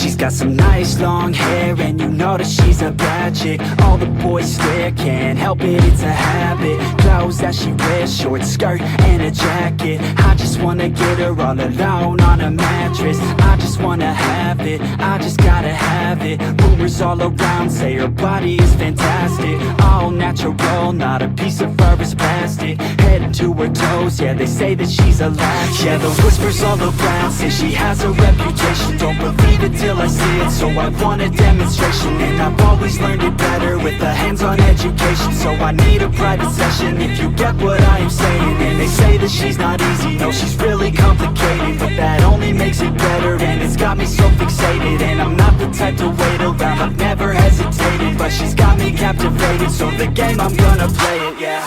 She's got some nice long hair and you know that she's a bad chick. All the boys stare, can't help it, it's a habit. Clothes that she wears, short skirt and a jacket. I just wanna get her all alone on a mattress. I just wanna have it, I just gotta have it. Rumors all around say her body is fantastic. All natural, not a piece of fur is plastic. Head to her toes, yeah, they say that she's a latch. Yeah, the whispers all around say she has a reputation. Don't believe it till I see it, so I want a demonstration. And I've always learned it better with a hands-on education. So I need a private session if you get what I am saying. And they say that she's not easy, no, she's really complicated, but that only makes it better. And it's got me so fixated, and I'm not the type to wait around. I've never hesitated, but she's got me captivated. So the game, I'm gonna play it, yeah.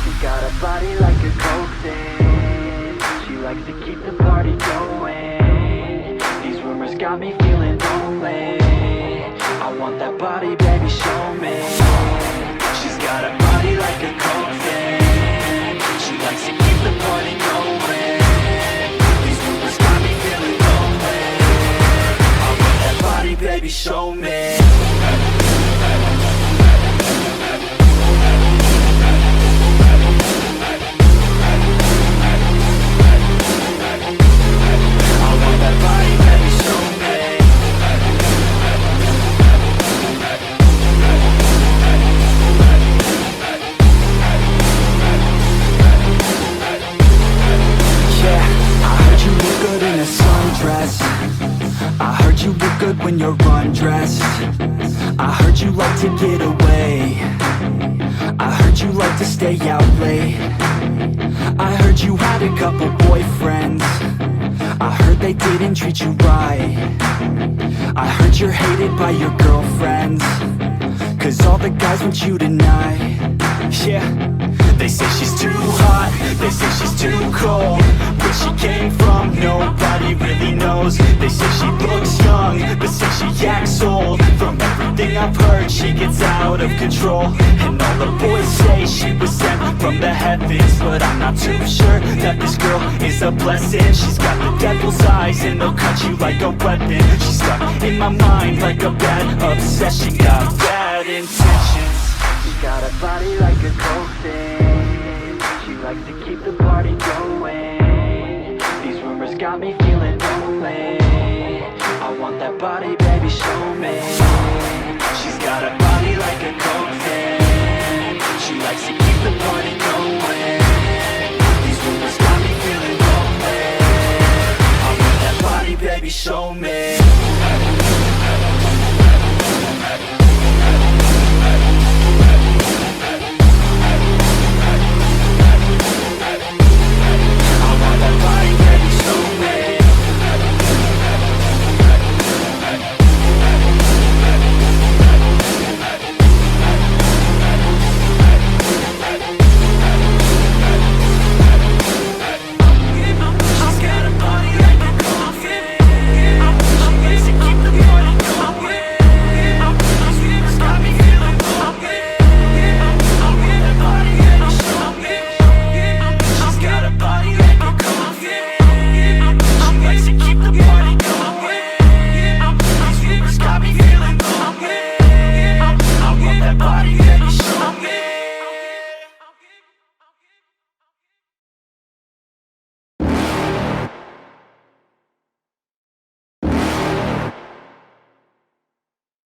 She got a body like a coke thing. She likes to keep the party going. These rumors got me feeling lonely. I want that body, baby, show me. She's got a body like a coke thing. She likes to keep the party going. These rumors got me feeling lonely. I want that body, baby, show me. I heard you look good when you're undressed. I heard you like to get away. I heard you like to stay out late. I heard you had a couple boyfriends. I heard they didn't treat you right. I heard you're hated by your girlfriends, 'cause all the guys want you tonight. Yeah, they say she's too hot, they say she's too cold. Where she came from, nobody really knows. They say she looks young, but say she acts old. From everything I've heard, she gets out of control. And all the boys say she was sent from the heavens, but I'm not too sure that this girl is a blessing. She's got the devil's eyes and they'll cut you like a weapon. She's stuck in my mind like a bad obsession. Got bad intentions. She got a body like a coke thing. She likes to keep the party going. These rumors got me feeling lonely. I want that body, baby, show me. She's got a body like a coke thing. She likes to keep the party going. These rumors got me feeling lonely. I want that body, baby, show me.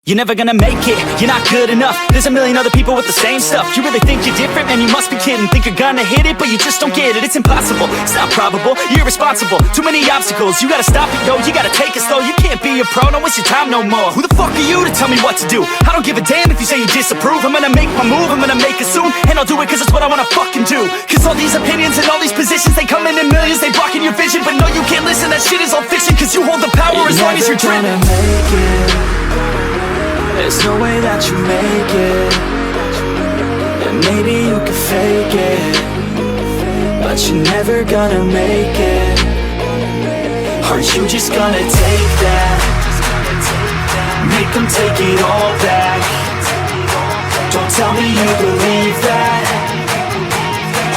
You're never gonna make it, you're not good enough. There's a million other people with the same stuff. You really think you're different? Man, you must be kidding. Think you're gonna hit it, but you just don't get it. It's impossible, it's not probable, you're irresponsible. Too many obstacles, you gotta stop it, yo. You gotta take it slow, you can't be a pro, don't waste your time no more. Who the fuck are you to tell me what to do? I don't give a damn if you say you disapprove. I'm gonna make my move, I'm gonna make it soon. And I'll do it cause it's what I wanna fucking do. Cause all these opinions and all these positions, they come in millions, they blocking your vision. But no, you can't listen, that shit is all fiction. Cause you hold the power as long as you're dreaming. There's no way that you make it. And maybe you can fake it, but you're never gonna make it. Aren't you just gonna take that? Make them take it all back. Don't tell me you believe that.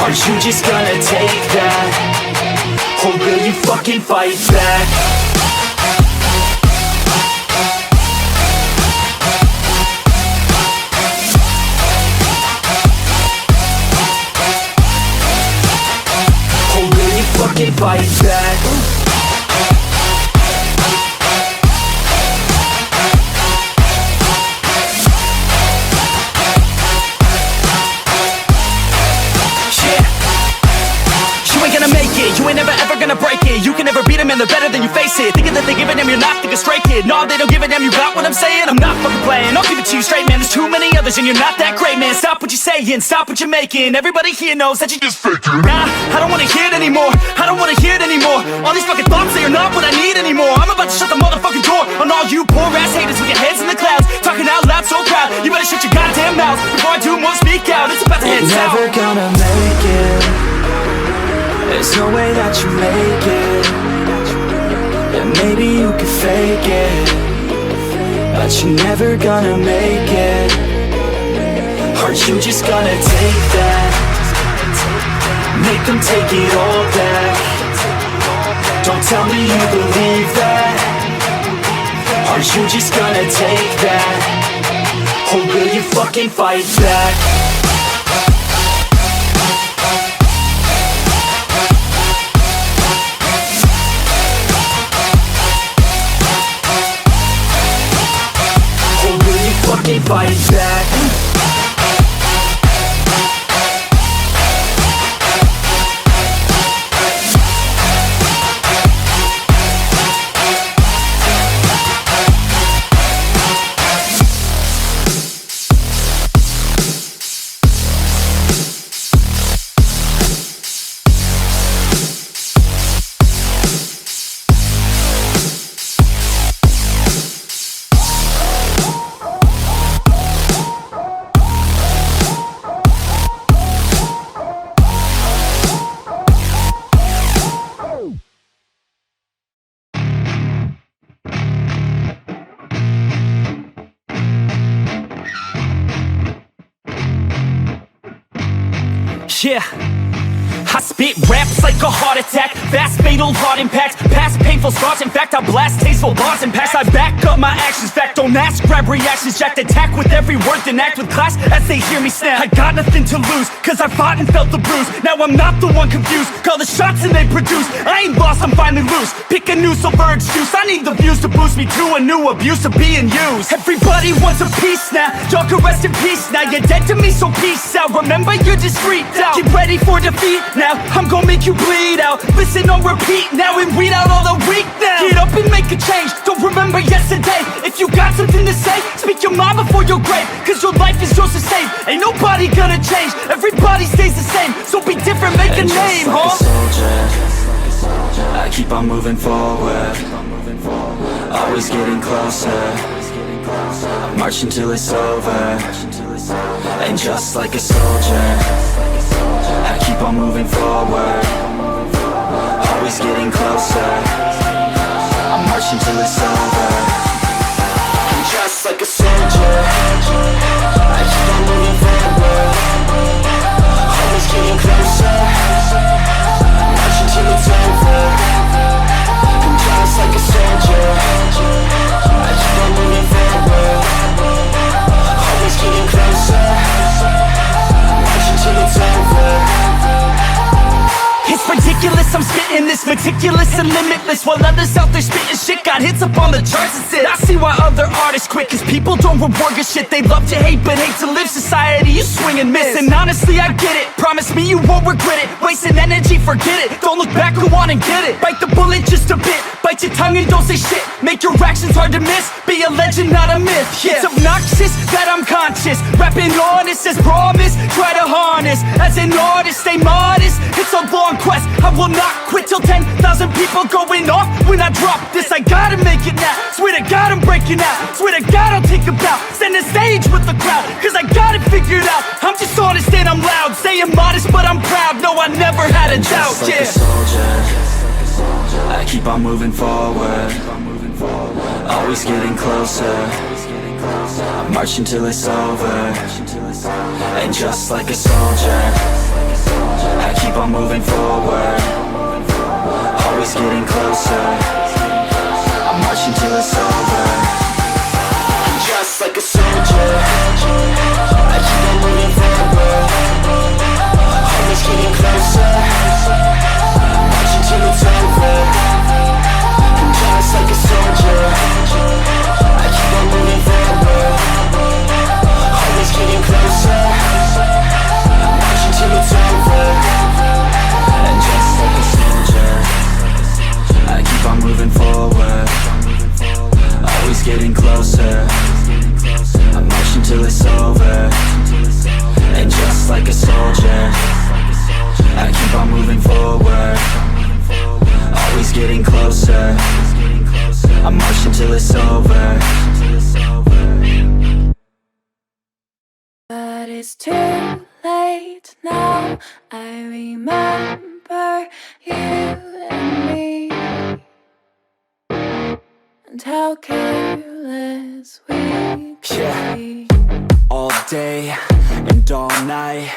Aren't you just gonna take that? Or will you fucking fight back? fight back. You ain't never ever gonna break it. You can never beat them and they're better than you face it. Thinking that they give a damn, you're not thinking straight, kid. No, they don't give a damn, you got what I'm saying? I'm not fucking playing, I'll give it to you straight, man. There's too many others and you're not that great, man. Stop what you're saying, stop what you're making. Everybody here knows that you just faking. Nah, I don't wanna hear it anymore, I don't wanna hear it anymore. All these fucking thoughts, they are not what I need anymore. I'm about to shut the motherfucking door on all you poor ass haters with your heads in the clouds, talking out loud so proud. You better shut your goddamn mouth before I do more speak out. It's about to head south. You're never gonna make it. There's no way that you make it. Yeah, maybe you could fake it, but you're never gonna make it. Aren't you just gonna take that? Make them take it all back. Don't tell me you believe that. Aren't you just gonna take that? Or will you fucking fight back? Fight back. Yeah, I spit raps like a heart attack, fast fatal heart impact, past painful scars. In fact, I blast tasteful bars and packs. I back up my actions, fact don't ask, grab reactions, jacked attack with every word, then act with class as they hear me snap. I got nothing to lose, cause I fought and felt the bruise. Now I'm not the one confused, call the shots and they produce. I ain't lost, I'm finally loose, pick a new silver excuse. I need the views to boost me to a new abuse of being used. Everybody wants a piece now, y'all can rest in peace now. You're dead to me, so peace out. Remember, you're just freaked out. Get ready for defeat now, I'm gonna make you bleed out. Listen on repeat now and weed out all the weak now. Get up and make a change, don't remember yesterday. If you got something to say, speak your mind before your grave, cause your life is yours to save. Ain't nobody gonna change, everybody stays the same. So be different, make a name, like huh? A soldier, I keep on moving forward, always getting closer. I march until it's over. And just like a soldier, I keep on moving forward, always getting closer. I march until it's over. And just like a soldier, I keep on moving forward, always getting closer. I march until it's over. And just like a soldier, I keep on moving forward, always getting closer. March until it's over. It's ridiculous, I'm spitting this meticulous and limitless, while others out there spitting shit got hits up on the charts and shit. I see why other artists quit, cause people don't reward good shit. They love to hate but hate to live. Society, you swing and miss. And honestly, I get it, promise me you won't regret it. Wasting energy, forget it, don't look back, go on and get it. Bite the bullet just a bit, bite your tongue and don't say shit. Make your actions hard to miss, be a legend, not a myth. Yeah. It's obnoxious that I'm conscious, rapping honest as promise. Try to harness, as an artist, stay modest. It's a long quest, I will not quit till 10,000 people going off when I drop this. I gotta make it now, swear to God I'm breaking out. Swear to God I'll take a bow, stand the stage with the crowd, cause I got it figured out. I'm just honest and I'm loud, saying modest but I'm proud. No, I never had a doubt, just like yeah. a soldier, I keep on moving forward, always getting closer. I march until it's over. And just like a soldier, I keep on moving forward, always getting closer. I march until it's over. And just like a soldier, I keep on moving forward, always getting closer. I march until it's till it's over. But it's too late now. I remember you and me, and how careless we could be. All day and all night,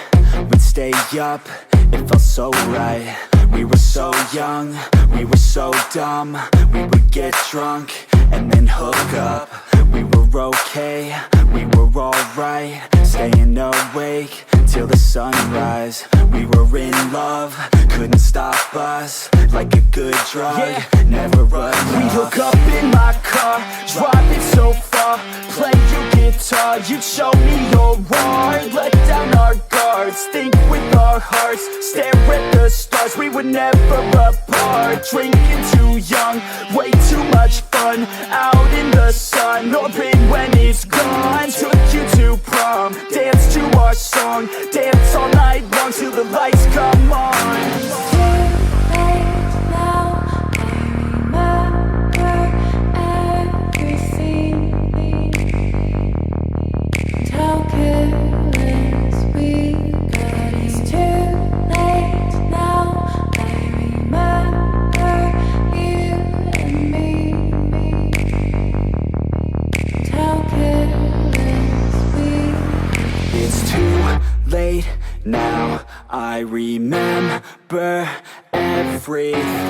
we'd stay up, it felt so right. We were so young, we were so dumb. We would get drunk and then hook up. We were okay, we were alright, staying awake till the sunrise. We were in love, couldn't stop us, like a good drug, never enough. We hook up in my car, driving so far, play your guitar, you'd show me your art, let down our guards, think with our hearts, stare at the stars, we were never apart, drinking too young, way too much fun, out in the sun, hoping when it's gone, took you to prom, dance to our song, dance all night long till the lights come on. Now I remember everything.